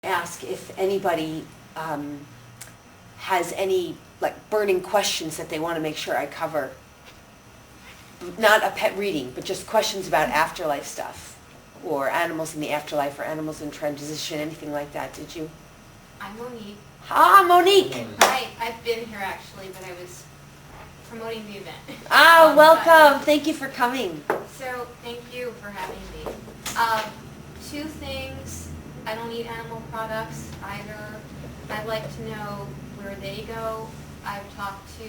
ask if anybody has any like burning questions that they want to make sure I cover. Not a pet reading, but just questions about afterlife stuff, or animals in the afterlife, or animals in transition, anything like that. Did you? I'm Monique. Ah, Monique. Hi, I've been here actually, but I was promoting the event. Ah, welcome. Thank you for coming. So, thank you for having me. Two things. I don't eat animal products either. I'd like to know where they go. I've talked to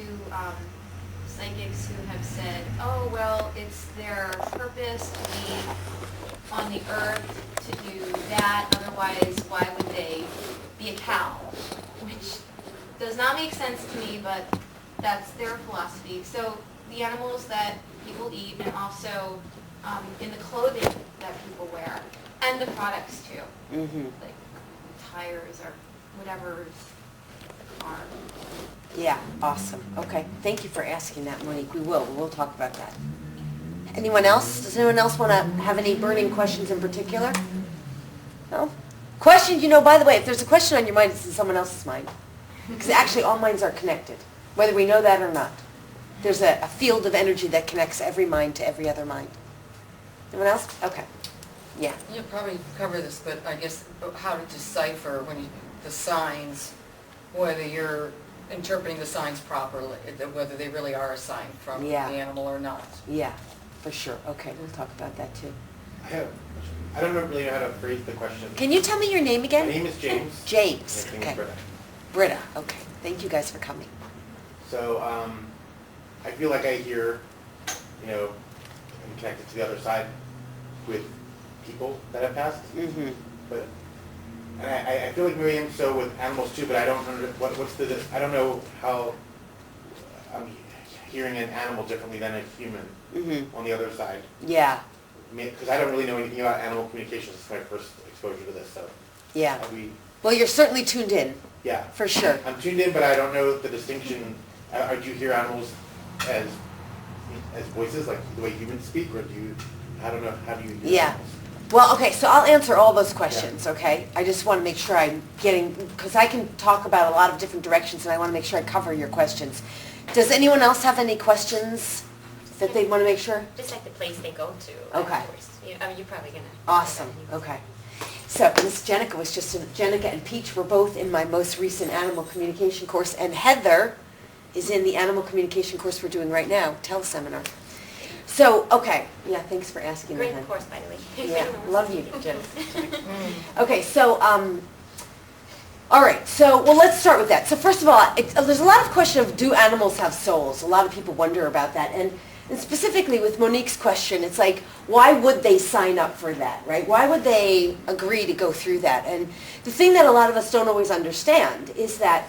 psychics who have said, oh, well, it's their purpose to be on the earth to do that. Otherwise, why would they be a cow? Which does not make sense to me, but that's their philosophy. So the animals that people eat, and also in the clothing that people wear, and the products too, like tires or whatever car. Yeah, awesome. Okay, thank you for asking that, Monique. We'll talk about that. Anyone else? Does anyone else want to have any burning questions in particular? No? Questions, by the way, if there's a question on your mind, it's in someone else's mind. Because actually all minds are connected, whether we know that or not. There's a field of energy that connects every mind to every other mind. Anyone else? Okay. Yeah. You'll probably cover this, but I guess how to decipher the signs, whether you're interpreting the signs properly, whether they really are a sign from the animal or not. Yeah, for sure. Okay, we'll talk about that too. I don't really know how to phrase the question. Can you tell me your name again? My name is James. James. My name Okay. is Britta. Britta. Okay. Thank you guys for coming. So I feel like I hear, I'm connected to the other side with people that have passed. Mm-hmm. But I feel like maybe I'm so with animals too, but I don't I don't know how I'm hearing an animal differently than a human on the other side. Yeah. Because I don't really know anything about animal communications. It's my first exposure to this, so. Yeah. Well, you're certainly tuned in. Yeah. For sure. I'm tuned in, but I don't know the distinction. Do you hear animals as voices, like the way humans speak, or I don't know, how do you hear animals? Well, okay, so I'll answer all those questions, okay? I just want to make sure I'm getting, because I can talk about a lot of different directions, and I want to make sure I cover your questions. Does anyone else have any questions that they want to make sure? Just like the place they go to. Okay. Of course. You're probably going to. Awesome, okay. So Miss Jenica Jenica and Peach were both in my most recent animal communication course, and Heather is in the animal communication course we're doing right now, teleseminar. So, okay, yeah, thanks for asking. Great course, by the way. Yeah, love you, Jen. Okay, so, all right, so, well, let's start with that. So first of all, there's a lot of question of, do animals have souls? A lot of people wonder about that. And specifically with Monique's question, it's like, why would they sign up for that, right? Why would they agree to go through that? And the thing that a lot of us don't always understand is that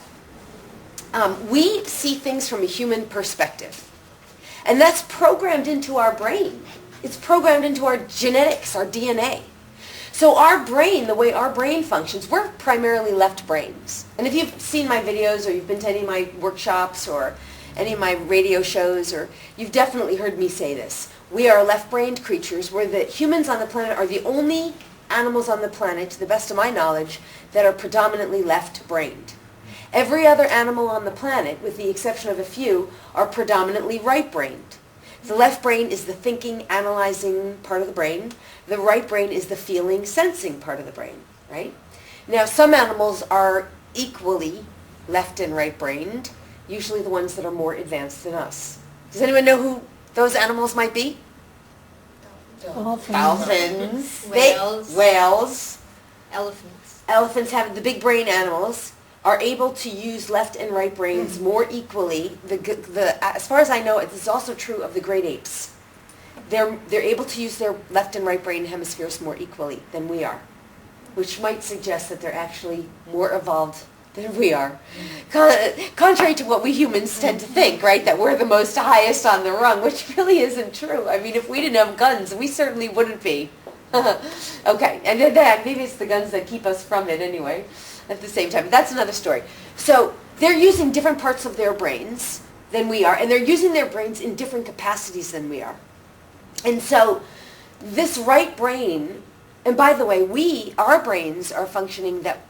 we see things from a human perspective. And that's programmed into our brain. It's programmed into our genetics, our DNA. So our brain, the way our brain functions, we're primarily left brains. And if you've seen my videos or you've been to any of my workshops or any of my radio shows, or you've definitely heard me say this. We are left-brained creatures. We're the humans on the planet are the only animals on the planet, to the best of my knowledge, that are predominantly left-brained. Every other animal on the planet, with the exception of a few, are predominantly right-brained. The left brain is the thinking, analyzing part of the brain. The right brain is the feeling, sensing part of the brain, right? Now, some animals are equally left and right-brained, usually the ones that are more advanced than us. Does anyone know who those animals might be? Dolphins. Whales. Whales. Elephants. Elephants have the big brain animals are able to use left and right brains more equally. As far as I know, it is also true of the great apes. They're able to use their left and right brain hemispheres more equally than we are, which might suggest that they're actually more evolved than we are. Contrary to what we humans tend to think, right, that we're the most highest on the rung, which really isn't true. I mean, if we didn't have guns, we certainly wouldn't be. Okay, and then maybe it's the guns that keep us from it anyway. At the same time. That's another story. So they're using different parts of their brains than we are, and they're using their brains in different capacities than we are. And so this right brain, and by the way, our brains are functioning that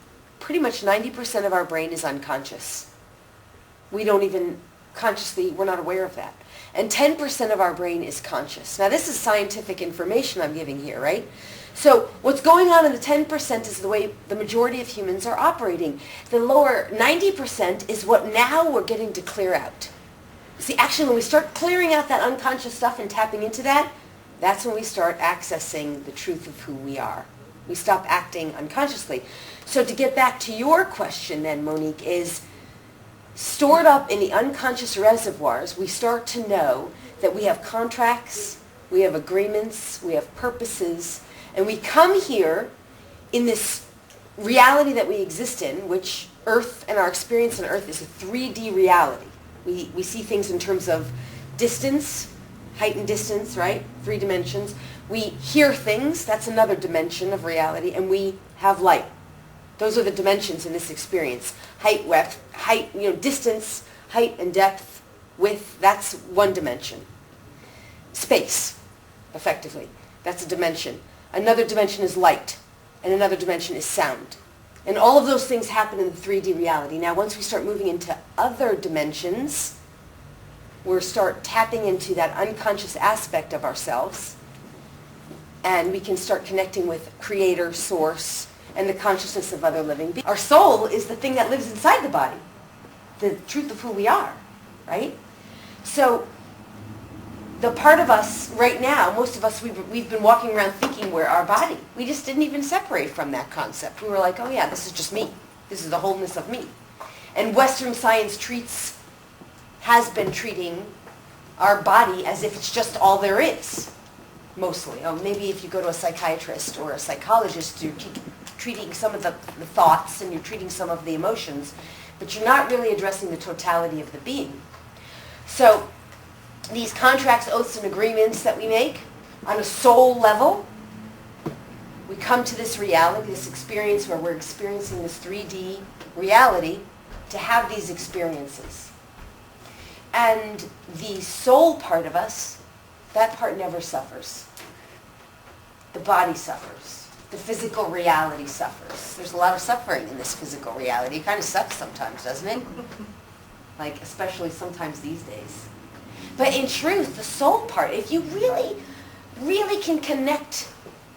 pretty much 90% of our brain is unconscious. We don't even consciously, we're not aware of that. And 10% of our brain is conscious. Now this is scientific information I'm giving here, right? So what's going on in the 10% is the way the majority of humans are operating. The lower 90% is what now we're getting to clear out. See, actually when we start clearing out that unconscious stuff and tapping into that, that's when we start accessing the truth of who we are. We stop acting unconsciously. So to get back to your question then, Monique, is stored up in the unconscious reservoirs, we start to know that we have contracts, we have agreements, we have purposes, and we come here in this reality that we exist in, which Earth and our experience on Earth is a 3D reality. We see things in terms of distance, height and distance, right? 3 dimensions. We hear things, that's another dimension of reality, and we have light. Those are the dimensions in this experience. Height, distance, height and depth, width, that's one dimension. Space, effectively, that's a dimension. Another dimension is light, and another dimension is sound. And all of those things happen in the 3D reality. Now, once we start moving into other dimensions, we start tapping into that unconscious aspect of ourselves, and we can start connecting with Creator, Source, and the consciousness of other living beings. Our soul is the thing that lives inside the body, the truth of who we are, right? So the part of us right now, most of us, we've been walking around thinking we're our body. We just didn't even separate from that concept. We were like, oh yeah, this is just me. This is the wholeness of me. And Western science has been treating our body as if it's just all there is, mostly. Oh, maybe if you go to a psychiatrist or a psychologist, you're treating some of the thoughts and you're treating some of the emotions, but you're not really addressing the totality of the being. So these contracts, oaths, and agreements that we make on a soul level, we come to this reality, this experience where we're experiencing this 3D reality to have these experiences. And the soul part of us, that part never suffers. The body suffers. The physical reality suffers. There's a lot of suffering in this physical reality. It kind of sucks sometimes, doesn't it? Like, especially sometimes these days. But in truth, the soul part, if you really, really can connect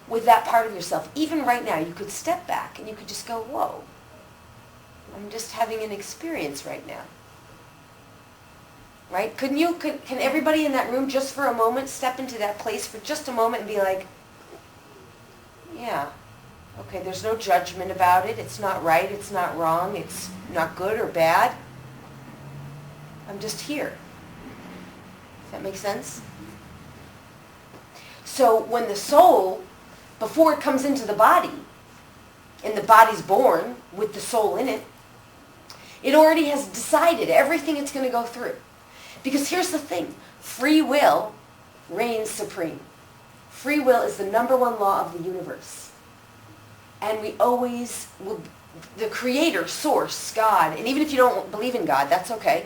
with that part of yourself, even right now, you could step back and you could just go, whoa, I'm just having an experience right now. Right? Can everybody in that room just for a moment step into that place for just a moment and be like, yeah, okay, there's no judgment about it. It's not right. It's not wrong. It's not good or bad. I'm just here. Does that make sense? So when the soul, before it comes into the body, and the body's born with the soul in it, it already has decided everything it's going to go through. Because here's the thing, free will reigns supreme. Free will is the number one law of the universe. And we always will, the Creator, Source, God, and even if you don't believe in God, that's okay.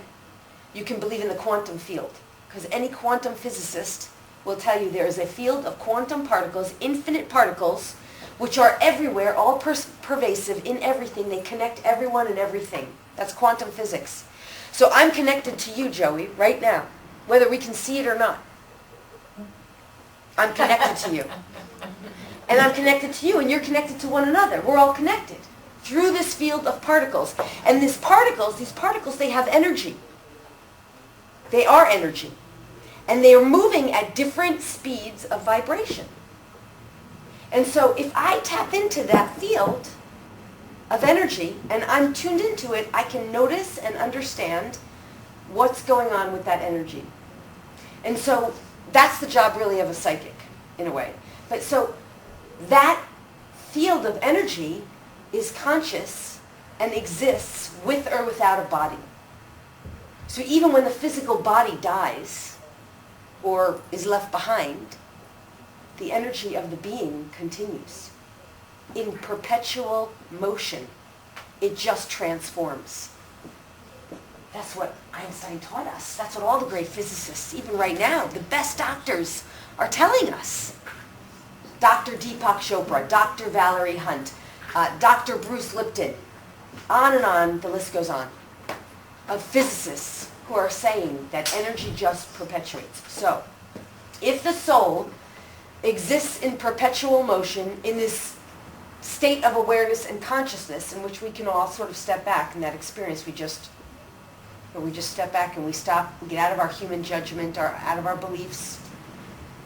You can believe in the quantum field. Because any quantum physicist will tell you there is a field of quantum particles, infinite particles, which are everywhere, all pervasive in everything. They connect everyone and everything. That's quantum physics. So I'm connected to you, Joey, right now, whether we can see it or not. I'm connected to you. And I'm connected to you, and you're connected to one another. We're all connected through this field of particles. And these particles, they have energy. They are energy. And they are moving at different speeds of vibration. And so if I tap into that field of energy, and I'm tuned into it, I can notice and understand what's going on with that energy. And so that's the job really of a psychic, in a way. But so that field of energy is conscious and exists with or without a body. So even when the physical body dies or is left behind, the energy of the being continues in perpetual motion. It just transforms. That's what Einstein taught us. That's what all the great physicists, even right now, the best doctors are telling us. Dr. Deepak Chopra, Dr. Valerie Hunt, Dr. Bruce Lipton, On and on, the list goes on, of physicists who are saying that energy just perpetuates. So, if the soul exists in perpetual motion in this state of awareness and consciousness in which we can all sort of step back in that experience, we just step back and we stop, we get out of our human judgment, or out of our beliefs,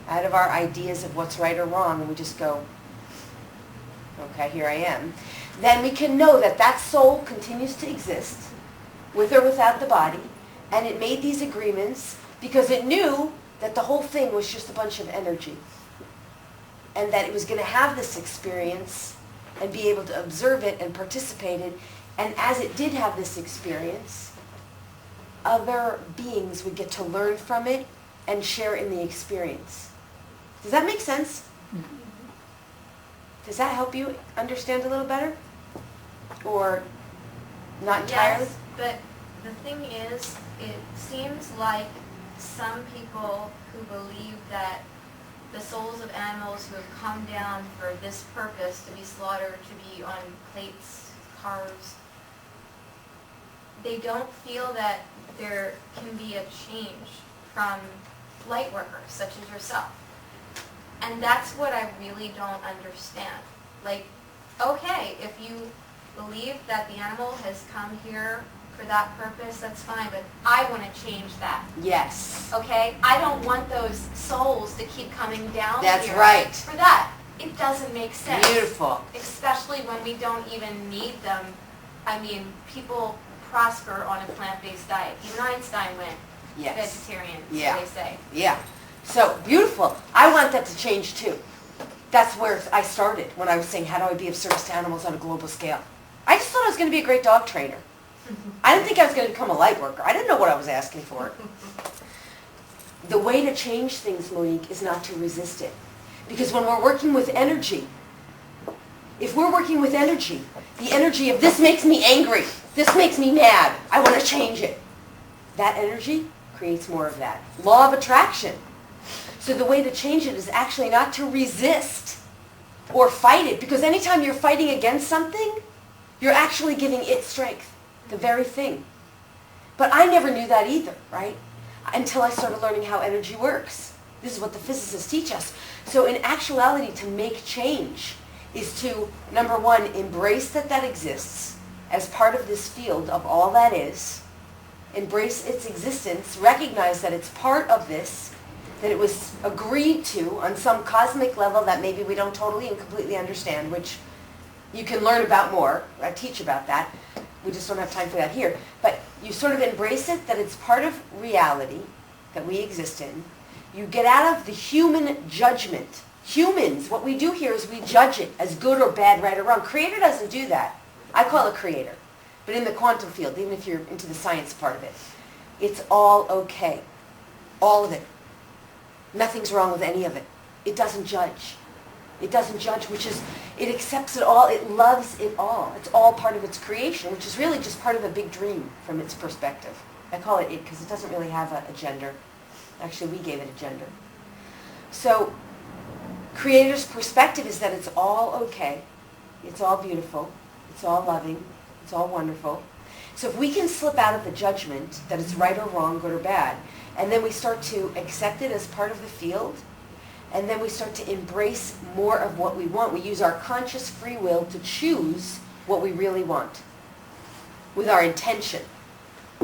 out of our ideas of what's right or wrong, and we just go, okay, here I am. Then we can know that that soul continues to exist, with or without the body, and it made these agreements because it knew that the whole thing was just a bunch of energy, and that it was going to have this experience and be able to observe it and participate in it. And as it did have this experience, other beings would get to learn from it and share in the experience. Does that make sense? Does that help you understand a little better? Or not entirely? Yes, but the thing is, it seems like some people who believe that the souls of animals who have come down for this purpose, to be slaughtered, to be on plates, carved, they don't feel that there can be a change from light workers such as yourself. And that's what I really don't understand. Like, okay, if you believe that the animal has come here for that purpose, that's fine, but I want to change that. Yes. Okay? I don't want those souls to keep coming down That's here right. for that. It doesn't make sense. Beautiful. Especially when we don't even need them. I mean, people prosper on a plant-based diet. Even Einstein went Yes. vegetarian, Yeah. so they say. Yeah. So, beautiful. I want that to change too. That's where I started when I was saying, how do I be of service to animals on a global scale? I just thought I was going to be a great dog trainer. I didn't think I was going to become a light worker. I didn't know what I was asking for. The way to change things, Monique, is not to resist it. Because when we're working with energy, if we're working with energy, the energy of this makes me angry, this makes me mad, I want to change it. That energy creates more of that. Law of attraction. So the way to change it is actually not to resist or fight it. Because anytime you're fighting against something, you're actually giving it strength. The very thing. But I never knew that either, right? Until I started learning how energy works. This is what the physicists teach us. So in actuality, to make change is to, number one, embrace that that exists as part of this field of all that is. Embrace its existence. Recognize that it's part of this, that it was agreed to on some cosmic level that maybe we don't totally and completely understand, which you can learn about more. I teach about that. We just don't have time for that here. But you sort of embrace it, that it's part of reality that we exist in. You get out of the human judgment. Humans, what we do here is we judge it as good or bad, right or wrong. Creator doesn't do that. I call it creator. But in the quantum field, even if you're into the science part of it, it's all okay. All of it. Nothing's wrong with any of it. It doesn't judge. It doesn't judge, which is, it accepts it all, it loves it all. It's all part of its creation, which is really just part of a big dream from its perspective. I call it it because it doesn't really have a gender. Actually, we gave it a gender. So, Creator's perspective is that it's all okay. It's all beautiful. It's all loving. It's all wonderful. So if we can slip out of the judgment that it's right or wrong, good or bad, and then we start to accept it as part of the field, and then we start to embrace more of what we want. We use our conscious free will to choose what we really want with our intention.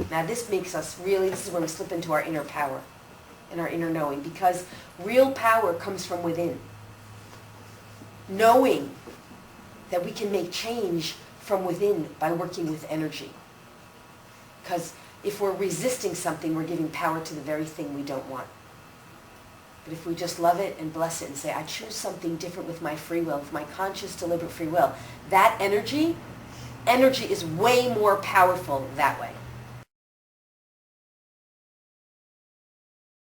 Now this makes us really, this is when we slip into our inner power and our inner knowing, because real power comes from within. Knowing that we can make change from within by working with energy. Because if we're resisting something, we're giving power to the very thing we don't want. But if we just love it and bless it and say, I choose something different with my free will, with my conscious, deliberate free will, that energy is way more powerful that way.